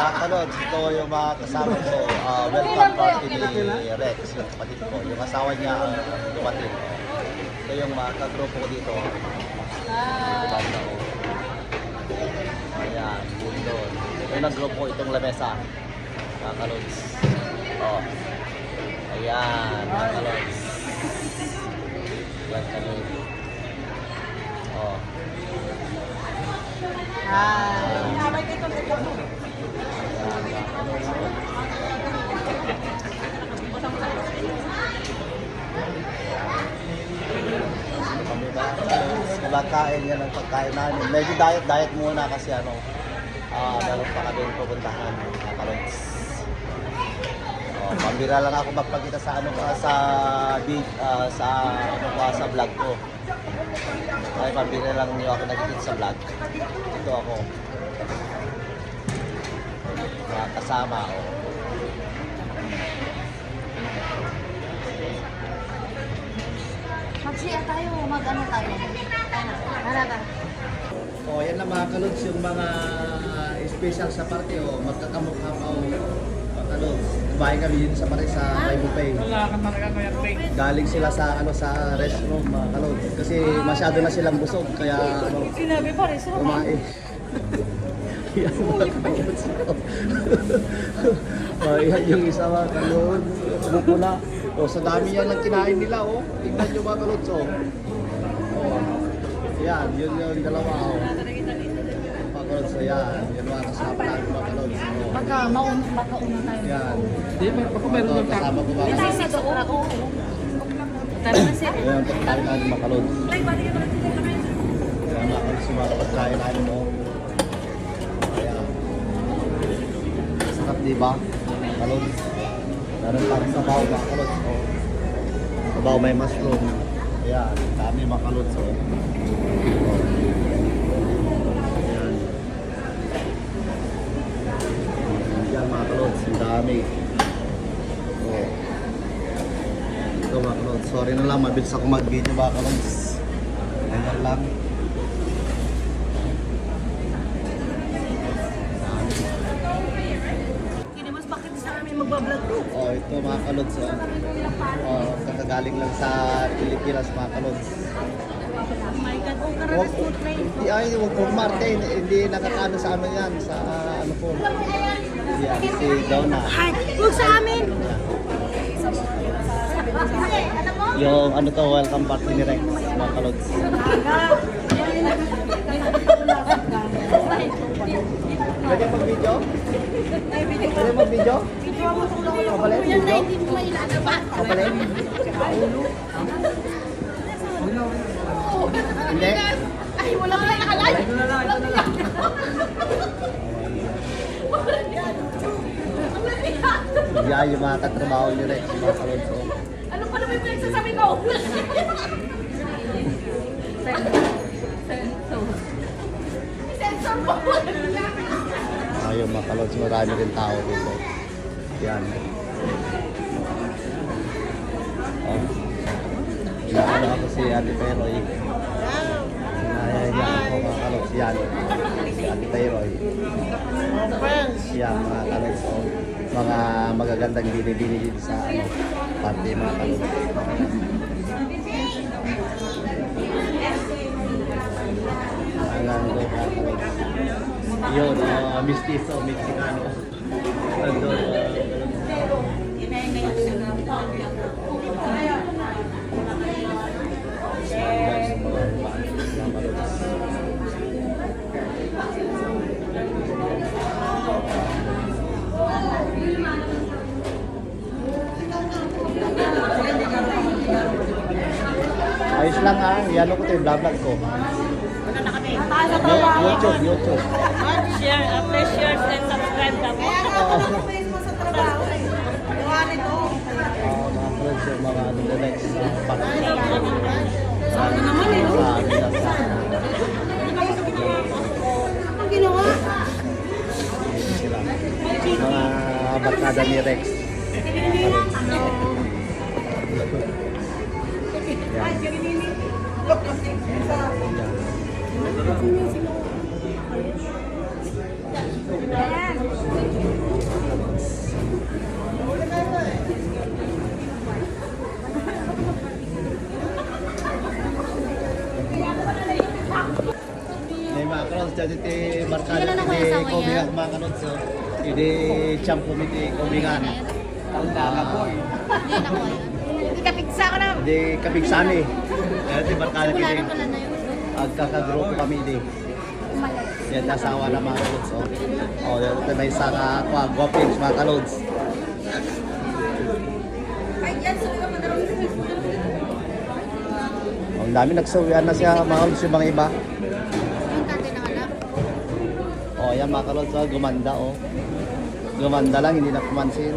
mga kalods, ito yung mga kasama ko. Welcome party ni Rex, yung kapatid ko. Yung asawa niya ang dumating. Ito yung mga kagrupo ko dito. Banda ko. Ayan, yun doon. Yung nag-grupo itong lamesa. Mga kalods. Oh. Ayan, mga kalods. Yan kami. Oh. Habay dito dito. Kumakain yan ang pagkain namin. Medyo diet muna kasi meron pa kami pupuntahan. Kalods. Pambira lang ako magpakita sa sa vlog ko. Ay pambira lang niyo ako nagkikita sa vlog. Ito ako. Mga kasama ako. Magsiya tayo, mag-ano tayo. Harap. Oh, yan lang mga kalods yung mga special sa party magkakamukha pa kalods. Kumain kami yun sa Paris sa Buffet. Galing sila sa sa restroom mga kalods kasi masyado na silang busog kaya Sinabi pa rin, kumain. Yan mga kalods. Yan yung isa mga kalods. Bukula. Sa dami yan ang kinain nila Tingnan nyo mga kalods Yan, yun yung dalawa Mga kalods yan. Yan mga kasama namin mga kalods. Baka mauna tayo. Yan. Baka meron yung kasama ko mga Tayo kalods. sa doon. Oo. Tara na siya. Yan, pagkain namin mga kalods. Yan mga kalods yung mga pagkain namin Ayan. Sarap diba? Kalods. Meron parang sabaw mga kalods sabaw may mushroom. Ayan, dami mga kalods Ayan. Yan mga kalods, ang dami. Ito mga kalods, sorry na lang, mabilis ako mag-video mga kalods. Ganyan lang. Kinimas, bakit sa amin magbablog ko? Ito mga kalods kakagaling lang sa Pilipinas mga kalods. Oh my God, karanas food train. Huwag po Marte, hindi nakakaano sa amin yan, sa ano po. Yan, si Donna. Hi, huwag sa amin. Yung ano to, welcome party ni Rex, mga kalods. Pwede mag-video? Pwede mag-video? Kapalit? Video? Kapalit? Hindi? Ay, wala pala nakalive. Yan yung mga katrabaho ni Rex, mga kalods. Ano pa naman yung pinagsasabi ko? Sensor mo. Ayun mga kalods, marami rin tao dito. Yan. Inaano ako si Ate Peroy. Inaaya ako mga kalods. Yan. Si Ate Peroy. Yan mga kalods. Mga magagandang bini-bini dito sa party mga kalods. Nandun mga kalods. Yun, mistizo, Mexicano. Nandun. Ayos lang yan ko ito yung vlog ko. YouTube. Share, please share and subscribe na po. Mga friends yung mga the next party. Sana naman Ang ginawa? sila. Mga barkada ni Rex. Yan. kalods, dyan iti Barkada, Hindi ka na iti nakuha sa Komingan kanya? mga kalods. Iti champ committee Komingan. Tanda po eh. Hindi nakuha yan. Hindi ka piksa ko na. Hindi kapigsani. Kaya iti Barkada Wala kiti. na pala na yun. Agkakagrupo kami di. Yan nasawa na mga kalods. Oh, yan may isa ka guwapins mga kalods. Ay, yan. Sabi ka madarong. Ang dami nagsawian na siya mga kalods yung mga iba. Yung tatay ng anak. Oh, yan mga kalods, gumanda oh. Gumanda lang, hindi na kumansin.